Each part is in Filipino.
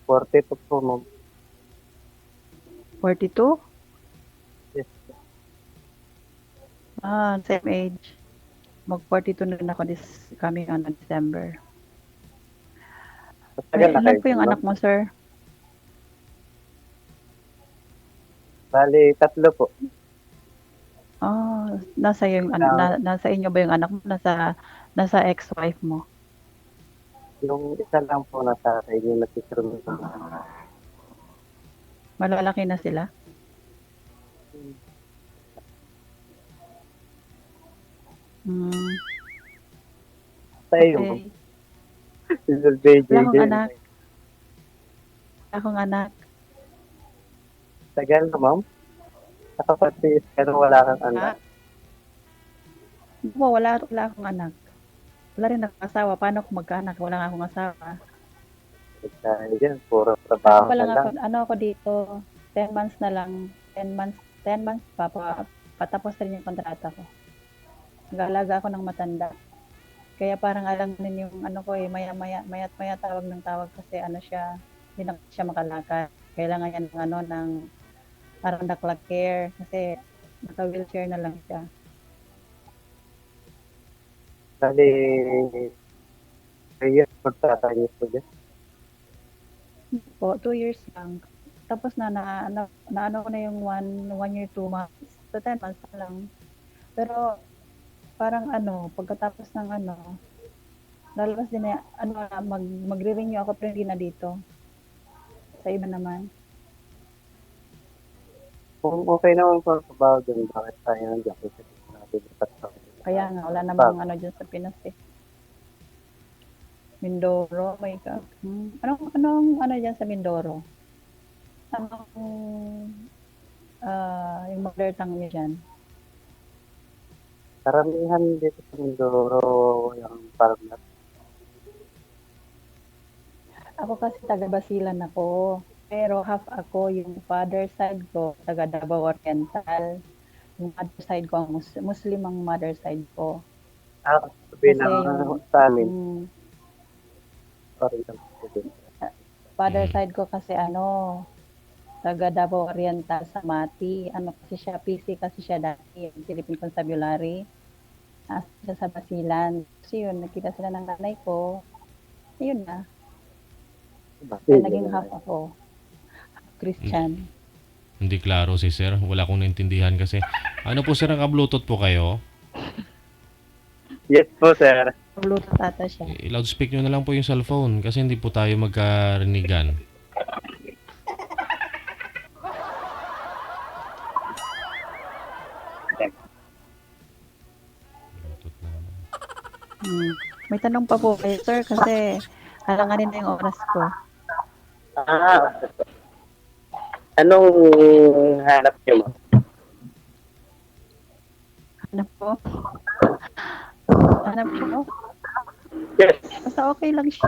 42 po, ma'am. 42? Yes. Same age. Mag-42 na rin ako this coming December. Matagal na Ilan kayo po yung dun, ma'am? anak mo, sir? Bali, 3 po. Nasa inyo ba yung anak mo? Nasa ex-wife mo? Yung isa lang po nasa akin, yung nagsisunod. Malalaki na sila? Hmm, Sa iyo, ma'am. okay. Little baby Wala akong din. anak. Wala akong anak. Tagal na, ma'am. Nakapatiis ka na wala kang anak. Ah, wala akong anak. Wala rin akong asawa. Paano kung magkaanak? Wala nga akong asawa. Dahil yan, puro Ano trabaho pa na lang ako, lang. ano ako dito, 10 months na lang. 10 months patapos na rin yung kontrata ko. Nag-aalaga ako ng matanda. Kaya parang alanganin yung ano ko maya't maya tawag ng tawag kasi ano siya, hindi na siya makalakad. Kailangan niya ng ng parang nakla care kasi naka-wheelchair na lang siya. Bali, kaya magtatay po dyan. Po, 2 years lang. Tapos na ano ko na yung 1 year, 2 months. So 10 months na lang. Pero parang pagkatapos ng lalabas din na magre-renew ako pero hindi na dito. Sa iba naman. Kung okay naman po ang trabaho dun, bakit tayo nandiyan? Kasi natin ipat sa Kaya nga, wala namang dyan sa Pinas eh. Mindoro, may ka. Anong dyan sa Mindoro? Yung mother tongue niyo dyan? Karamihan dito sa Mindoro, yung farmer. Ako kasi taga Basilan ako. Pero half ako, yung father side ko, taga Davao Oriental. Yung mother side ko, Muslim ang mother side ko. Sabi Kasi ng yung sa amin, mm, sorry lang po din. father side ko kasi taga Davao Oriental sa Mati. Ano kasi siya, PC kasi siya dati, Philippine Constabulary. Nasa siya sa Basilan. Kasi yun, nakita sila ng nanay ko. Ayun na. Kaya Sige naging na. half ako. Christian. Hindi klaro si sir. Wala akong naintindihan kasi. Ano po sir, naka-bluetooth po kayo? Yes po, sir. Bluetooth ata siya. I-loudspeak nyo na lang po yung cellphone kasi hindi po tayo magkarinigan. Bluetooth na naman. May tanong pa po kayo, sir, kasi halanganin na yung oras ko. Anong hanap niyo, ma'am? Ano po? Hanap ko? Yes. Basta okay lang siya.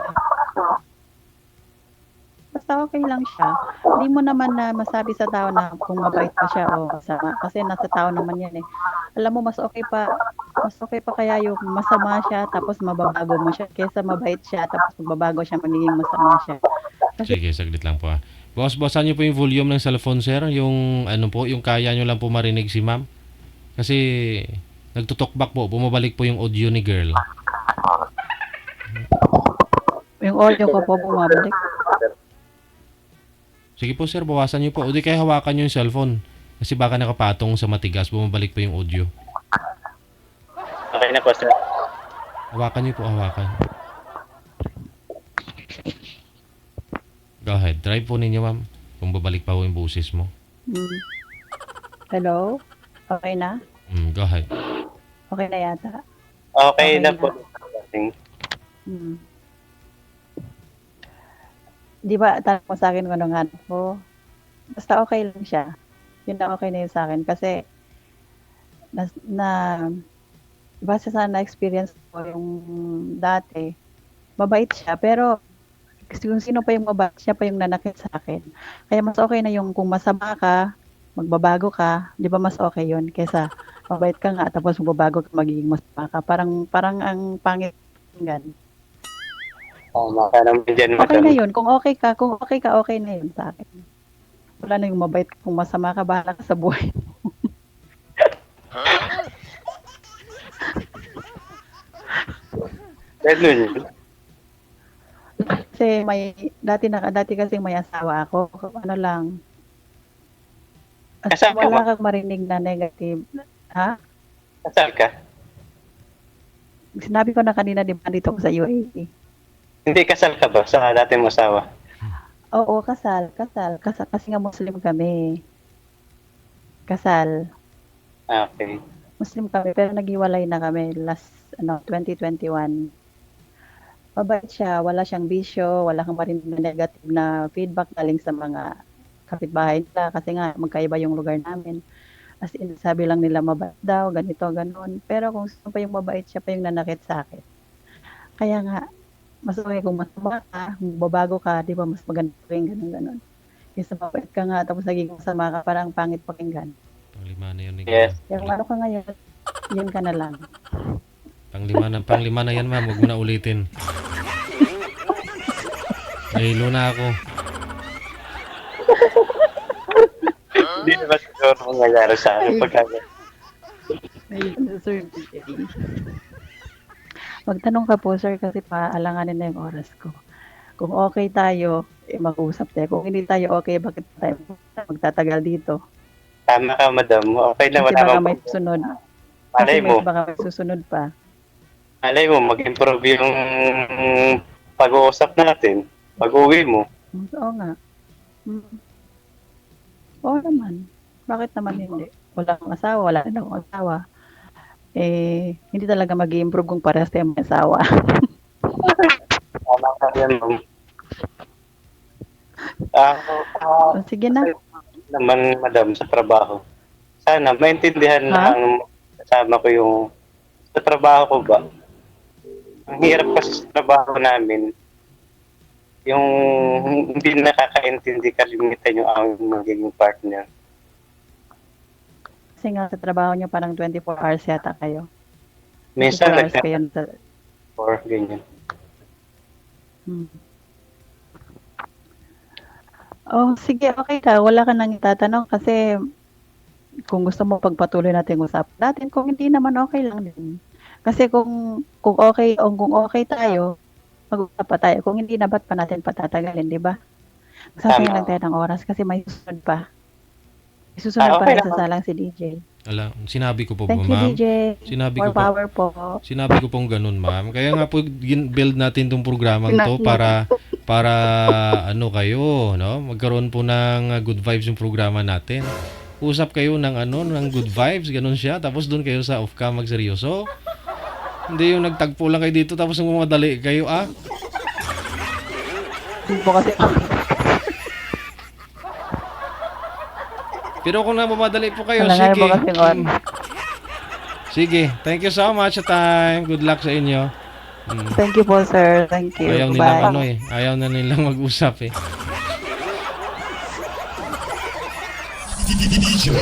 Basta okay lang siya. Hindi mo naman na masabi sa tao na kung mabait pa siya o masama. Kasi nasa tao naman yan eh. Alam mo, mas okay pa kaya yung masama siya tapos mababago mo siya kaysa mabait siya tapos magbabago siya magiging masama siya. Kasi Sige, saglit lang po. Bossan niyo po yung volume ng cellphone sir. Yung ano po, yung kaya niyo lang po marinig si ma'am. Kasi nagtutok-back po. Bumabalik po yung audio ni girl. yung audio ko po bumabalik. Sige po sir, bawasan niyo po. O di kaya hawakan niyo yung cellphone. Kasi baka nakapatong sa matigas, bumabalik po yung audio. Okay na po, sir. Hawakan niyo po, hawakan. Go ahead. Try po ninyo ma'am. Kung babalik pa po yung boses mo. Hello? Okay na? Go ahead. Okay na yata? Okay na na. po. Di ba, tanong mo sa akin kung anong hanap ko? Basta okay lang siya. Yun na okay na yun sa akin. Kasi, base sa na-experience ko yung dati, mabait siya. Pero, kung sino pa yung mabait, siya pa yung nanakit sa akin. Kaya mas okay na yung kung masama ka, magbabago ka, di ba mas okay yun? Kesa, mabait ka nga, tapos magbabago ka, magiging masama ka. Parang ang pangit. Tama ka naman dyan, Okay madam. na yun. Kung okay ka, okay na yun sa akin. Wala na yung mabait ka. Kung masama ka, bahala ka sa buhay. Ganun yun. Kasi dati kasi may asawa ako. Ano lang, as Kasal ka wala ba? kang marinig na negative. Ha? Kasal ka? Sinabi ko na kanina, di ba, dito ko sa UAE. Hindi, kasal ka ba sa dati mong asawa? Oo, kasal. Kasi nga Muslim kami. Kasal. Ah, okay. Muslim kami, pero naghiwalay na kami last 2021. Mabait siya, wala siyang bisyo, wala kang marinig na negative na feedback galing sa mga kapitbahay nila kasi nga magkaiba yung lugar namin. As in, sabi lang nila mabait daw, ganito, ganon. Pero kung sino pa yung mabait, siya pa yung nanakit sa akin. Kaya nga, mas okay kung masama ka, kung babago ka, di ba, mas maganda pa yung ganon, ganon. Kaysa mabait ka nga, tapos naging masama ka, parang pangit pakinggan. Panglima na yun. Yes. Kaya kung ano ka ngayon, yun ka na lang. Panglima na yan, ma'am. Huwag mo na ulitin. Nahilo na ako. Hindi naman siguro mangyayari sa akin pagka Ayun, sir. Magtanong ka po, sir, kasi paalanganin na yung oras ko. Kung okay tayo, mag-usap tayo. Kung hindi tayo okay, bakit tayo magtatagal dito? tama ka, madam. Okay na, Kasi wala baka akong may susunod. Malay Kasi mo, baka may susunod pa. malay mo, mag-improve yung pag-uusap natin. Pag-uwi mo. Oo nga. Oo naman. Bakit naman hindi? Wala akong asawa, wala rin akong asawa. Hindi talaga mag-i-improve kung parehas tayo may asawa. Tama ka yan, ma'am. Sige na. Naman, madam, sa trabaho. Sana, maintindihan Ha? lang kasama ko yung sa trabaho ko ba. Ang hirap kasi sa trabaho namin, yung hindi nakakaintindi kalimitan yung aming magiging partner. Kasi nga sa trabaho nyo parang 24 hours yata kayo. 24 Minsan, hours kayo. or ganyan. Oh, sige, okay ka. Wala ka nang itatanong kasi kung gusto mo pagpatuloy natin yung usapan natin, kung hindi naman okay lang din. Kasi kung okay tayo, mag-usap pa tayo. Kung hindi na, ba't pa natin patatagalin, di ba? Sasayang Tama. lang tayo ng oras kasi may susunod pa. May susunod pa Okay na lang. sasalang si DJ. Sinabi ko po ba, Thank you, ma'am? DJ. Sinabi ko More po. power po. Sinabi ko pong ganun, ma'am. Kaya nga po build natin tong programang to para ano kayo, no? Magkaroon po ng good vibes yung programa natin. Usap kayo ng good vibes, ganun siya. Tapos doon kayo sa off cam magseryoso. Hindi yung nagtagpo lang kayo dito tapos madali kayo, ah. Hindi po kasi Pero kung namamadali po kayo, wala nga sige. po kasi oras. Sige. Thank you so much sa time. Good luck sa inyo. Thank you po, sir. Thank you. Ayaw nilang ayaw na nilang mag-usap eh. DJ